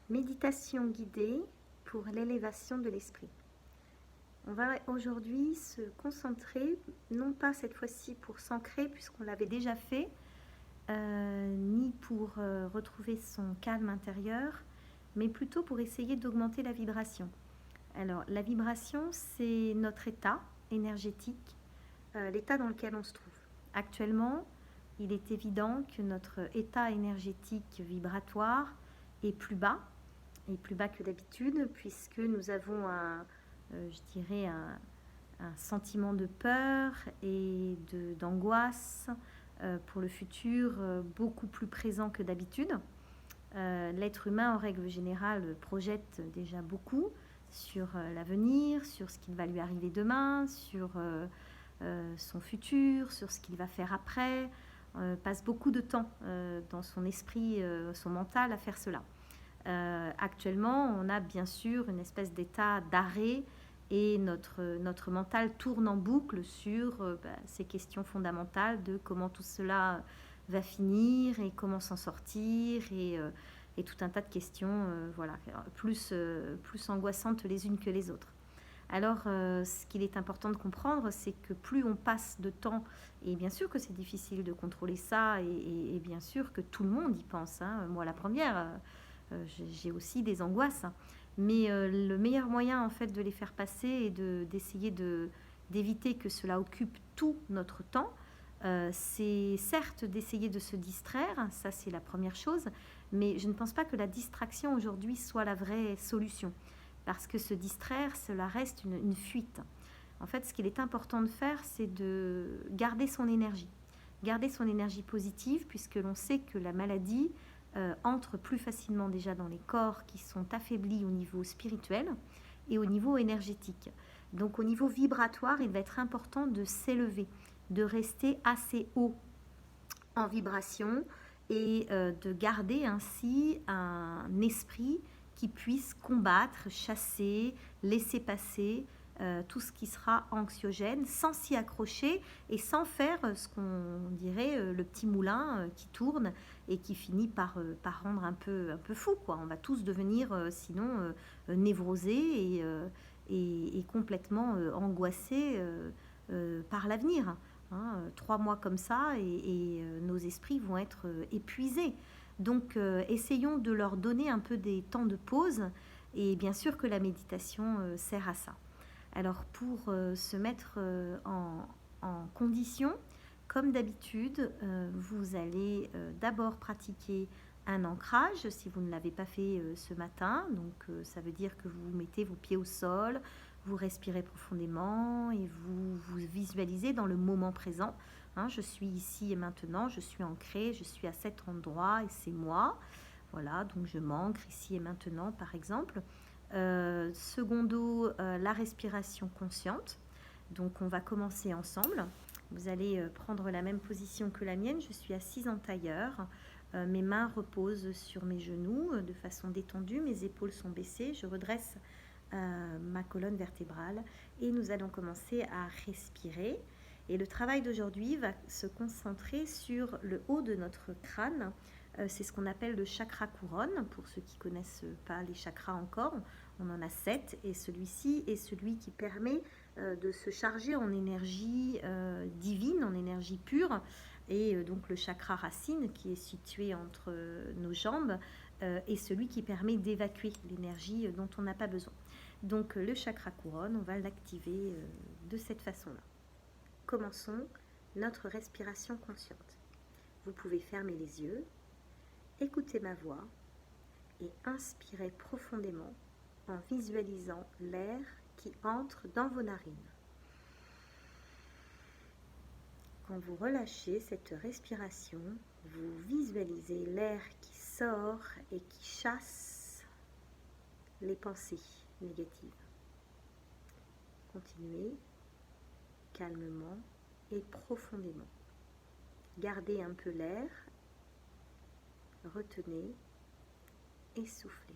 Méditation guidée pour l'élévation de l'esprit. On va aujourd'hui se concentrer, non pas cette fois-ci pour s'ancrer puisqu'on l'avait déjà fait, ni pour retrouver son calme intérieur, mais plutôt pour essayer d'augmenter la vibration. Alors la vibration, c'est notre état énergétique, l'état dans lequel on se trouve. Actuellement, il est évident que notre état énergétique vibratoire est plus bas que d'habitude, puisque nous avons un sentiment de peur et d'angoisse pour le futur beaucoup plus présent que d'habitude. L'être humain, en règle générale, projette déjà beaucoup sur l'avenir, sur ce qu'il va lui arriver demain, sur son futur, sur ce qu'il va faire après, passe beaucoup de temps dans son esprit, son mental à faire cela. Actuellement, on a bien sûr une espèce d'état d'arrêt et notre mental tourne en boucle sur ces questions fondamentales de comment tout cela va finir et comment s'en sortir et tout un tas de questions plus angoissantes les unes que les autres. Alors, ce qu'il est important de comprendre, c'est que plus on passe de temps, et bien sûr que c'est difficile de contrôler ça, et bien sûr que tout le monde y pense, hein, moi la première, j'ai aussi des angoisses, hein, mais le meilleur moyen en fait de les faire passer et d'essayer d'éviter que cela occupe tout notre temps, c'est certes d'essayer de se distraire, ça c'est la première chose, mais je ne pense pas que la distraction aujourd'hui soit la vraie solution. Parce que se distraire, cela reste une fuite. En fait, ce qu'il est important de faire, c'est de garder son énergie. Garder son énergie positive, puisque l'on sait que la maladie entre plus facilement déjà dans les corps qui sont affaiblis au niveau spirituel et au niveau énergétique. Donc au niveau vibratoire, il va être important de s'élever, de rester assez haut en vibration et de garder ainsi un esprit qui puisse combattre, chasser, laisser passer tout ce qui sera anxiogène sans s'y accrocher et sans faire ce qu'on dirait le petit moulin qui tourne et qui finit par rendre un peu fou, quoi. On va tous devenir sinon névrosés et complètement angoissés par l'avenir. 3 mois comme ça et nos esprits vont être épuisés. Donc essayons de leur donner un peu des temps de pause et bien sûr que la méditation sert à ça. Alors pour se mettre en condition, comme d'habitude, vous allez d'abord pratiquer un ancrage si vous ne l'avez pas fait ce matin. Donc ça veut dire que vous mettez vos pieds au sol, vous respirez profondément et vous visualisez dans le moment présent. Je suis ici et maintenant, je suis ancrée, je suis à cet endroit et c'est moi. Voilà, donc je m'ancre ici et maintenant par exemple. Secondo, la respiration consciente. Donc on va commencer ensemble. Vous allez prendre la même position que la mienne. Je suis assise en tailleur. Mes mains reposent sur mes genoux de façon détendue. Mes épaules sont baissées. Je redresse ma colonne vertébrale et nous allons commencer à respirer. Et le travail d'aujourd'hui va se concentrer sur le haut de notre crâne. C'est ce qu'on appelle le chakra couronne. Pour ceux qui ne connaissent pas les chakras encore, on en a 7 et celui-ci est celui qui permet de se charger en énergie divine, en énergie pure. Et donc le chakra racine qui est situé entre nos jambes est celui qui permet d'évacuer l'énergie dont on n'a pas besoin. Donc le chakra couronne, on va l'activer de cette façon-là. Commençons notre respiration consciente. Vous pouvez fermer les yeux, écouter ma voix et inspirer profondément en visualisant l'air qui entre dans vos narines. Quand vous relâchez cette respiration, vous visualisez l'air qui sort et qui chasse les pensées négatives. Continuez calmement et profondément. Gardez un peu l'air, retenez et soufflez.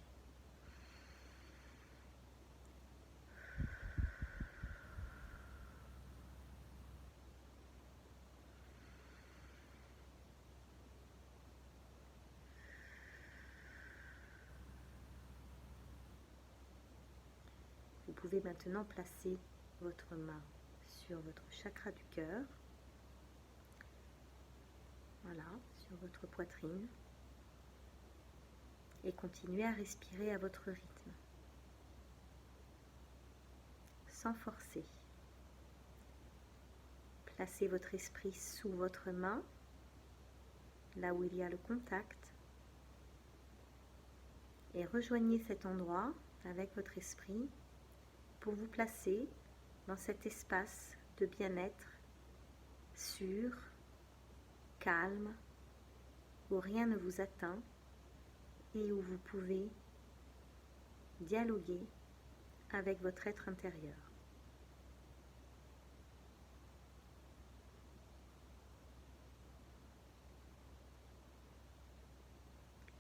pouvez maintenant placer votre main sur votre chakra du cœur, voilà, sur votre poitrine, et continuer à respirer à votre rythme, sans forcer. Placez votre esprit sous votre main, là où il y a le contact, et rejoignez cet endroit avec votre esprit pour vous placer dans cet espace de bien-être sûr, calme, où rien ne vous atteint et où vous pouvez dialoguer avec votre être intérieur.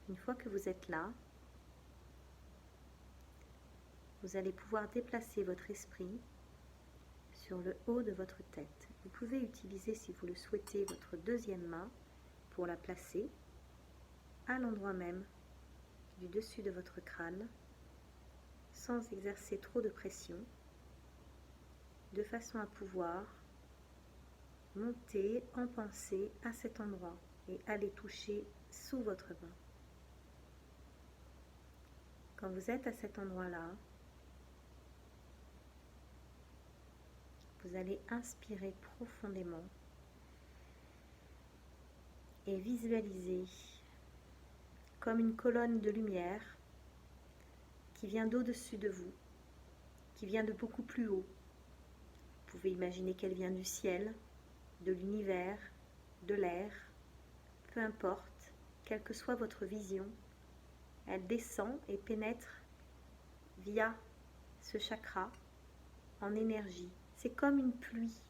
Une fois que vous êtes là, vous allez pouvoir déplacer votre esprit sur le haut de votre tête. Vous pouvez utiliser, si vous le souhaitez, votre deuxième main pour la placer à l'endroit même du dessus de votre crâne, sans exercer trop de pression, de façon à pouvoir monter en pensée à cet endroit et aller toucher sous votre main. Quand vous êtes à cet endroit-là, vous allez inspirer profondément et visualiser comme une colonne de lumière qui vient d'au-dessus de vous, qui vient de beaucoup plus haut. Vous pouvez imaginer qu'elle vient du ciel, de l'univers, de l'air, peu importe, quelle que soit votre vision, elle descend et pénètre via ce chakra en énergie. C'est comme une pluie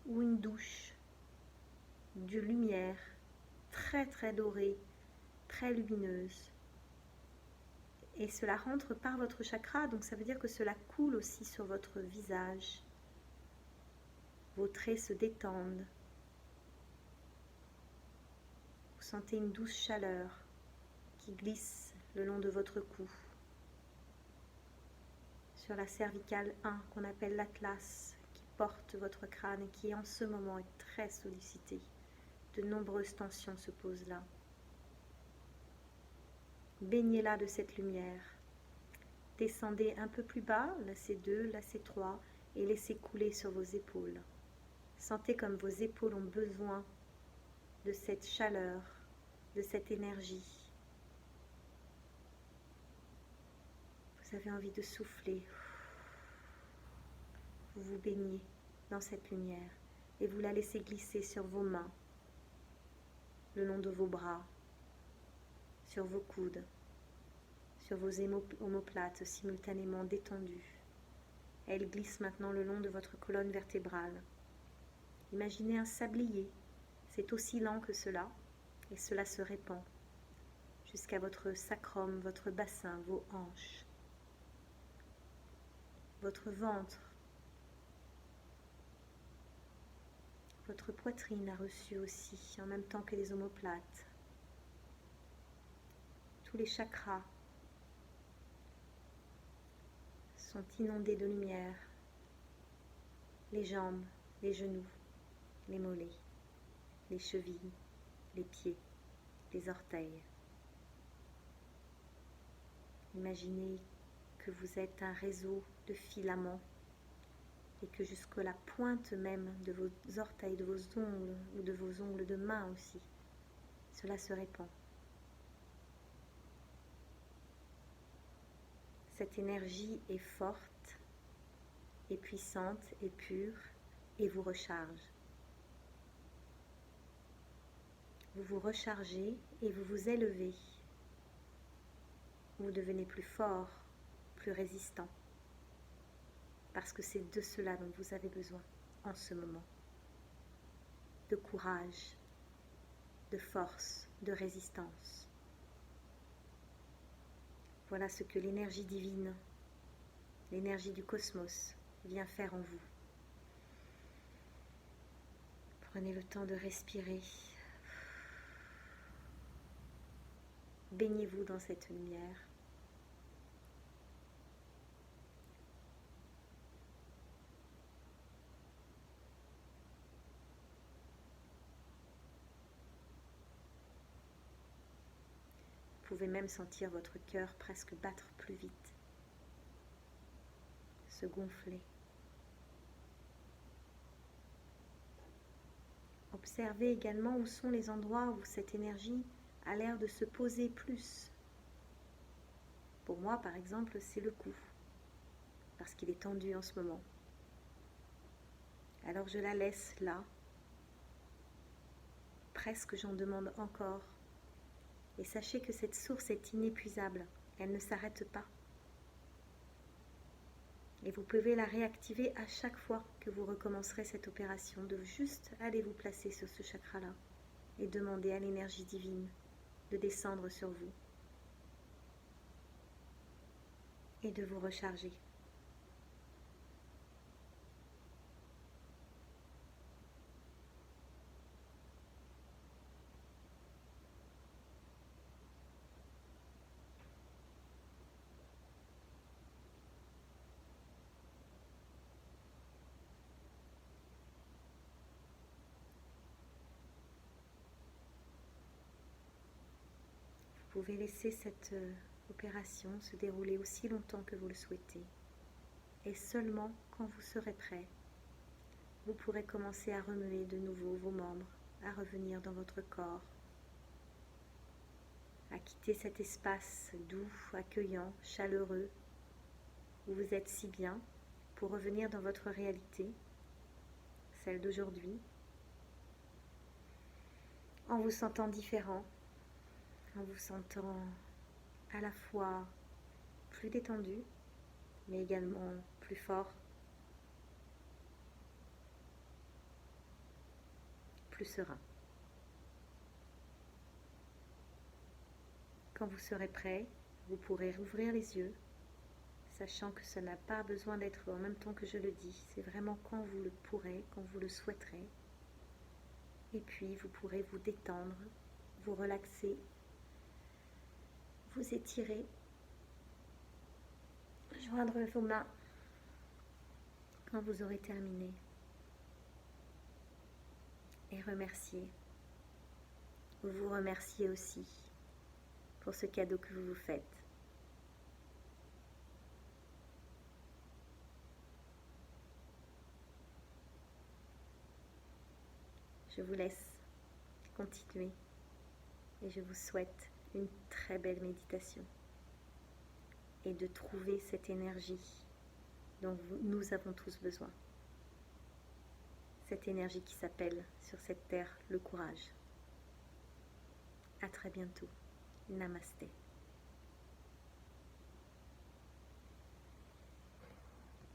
ou une douche de lumière très très dorée, très lumineuse. Et cela rentre par votre chakra, donc ça veut dire que cela coule aussi sur votre visage. Vos traits se détendent. Vous sentez une douce chaleur qui glisse le long de votre cou, sur la cervicale 1 qu'on appelle l'atlas, qui porte votre crâne et qui en ce moment est très sollicité. De nombreuses tensions se posent là. Baignez-la de cette lumière. Descendez un peu plus bas, lacet 2, lacet 3, et laissez couler sur vos épaules. Sentez comme vos épaules ont besoin de cette chaleur, de cette énergie. Vous avez envie de souffler. Vous vous baignez dans cette lumière et vous la laissez glisser sur vos mains, le long de vos bras, sur vos coudes, sur vos omoplates simultanément détendues. Elle glisse maintenant le long de votre colonne vertébrale. Imaginez un sablier, c'est aussi lent que cela, et cela se répand jusqu'à votre sacrum, votre bassin, vos hanches, votre ventre. Votre poitrine a reçu aussi, en même temps que les omoplates, tous les chakras sont inondés de lumière, les jambes, les genoux, les mollets, les chevilles, les pieds, les orteils. Imaginez que vous êtes un réseau de filaments et que jusqu'à la pointe même de vos orteils, de vos ongles ou de vos ongles de main aussi, cela se répand. Cette énergie est forte et puissante et pure et vous recharge. Vous vous rechargez et vous vous élevez. Vous devenez plus fort, plus résistant. Parce que c'est de cela dont vous avez besoin en ce moment. De courage, de force, de résistance. Voilà ce que l'énergie divine, l'énergie du cosmos vient faire en vous. Prenez le temps de respirer. Baignez-vous dans cette lumière. pouvez même sentir votre cœur presque battre plus vite, se gonfler. Observez également où sont les endroits où cette énergie a l'air de se poser plus. Pour moi, par exemple, c'est le cou, parce qu'il est tendu en ce moment. Alors je la laisse là. Presque j'en demande encore. Et sachez que cette source est inépuisable. Elle ne s'arrête pas. Et vous pouvez la réactiver à chaque fois que vous recommencerez cette opération, de juste aller vous placer sur ce chakra-là et demander à l'énergie divine de descendre sur vous et de vous recharger. Vous pouvez laisser cette opération se dérouler aussi longtemps que vous le souhaitez. Et seulement quand vous serez prêt, vous pourrez commencer à remuer de nouveau vos membres, à revenir dans votre corps, à quitter cet espace doux, accueillant, chaleureux, où vous êtes si bien, pour revenir dans votre réalité, celle d'aujourd'hui, en vous sentant différent, en vous sentant à la fois plus détendu, mais également plus fort, plus serein. Quand vous serez prêt, vous pourrez rouvrir les yeux, sachant que ça n'a pas besoin d'être en même temps que je le dis, c'est vraiment quand vous le pourrez, quand vous le souhaiterez. Et puis vous pourrez vous détendre, vous relaxer, vous étirer, joindre vos mains quand vous aurez terminé et remercier. Vous vous remerciez aussi pour ce cadeau que vous vous faites. Je vous laisse continuer et je vous souhaite une très belle méditation et de trouver cette énergie dont nous avons tous besoin. Cette énergie qui s'appelle sur cette terre le courage. À très bientôt. Namasté.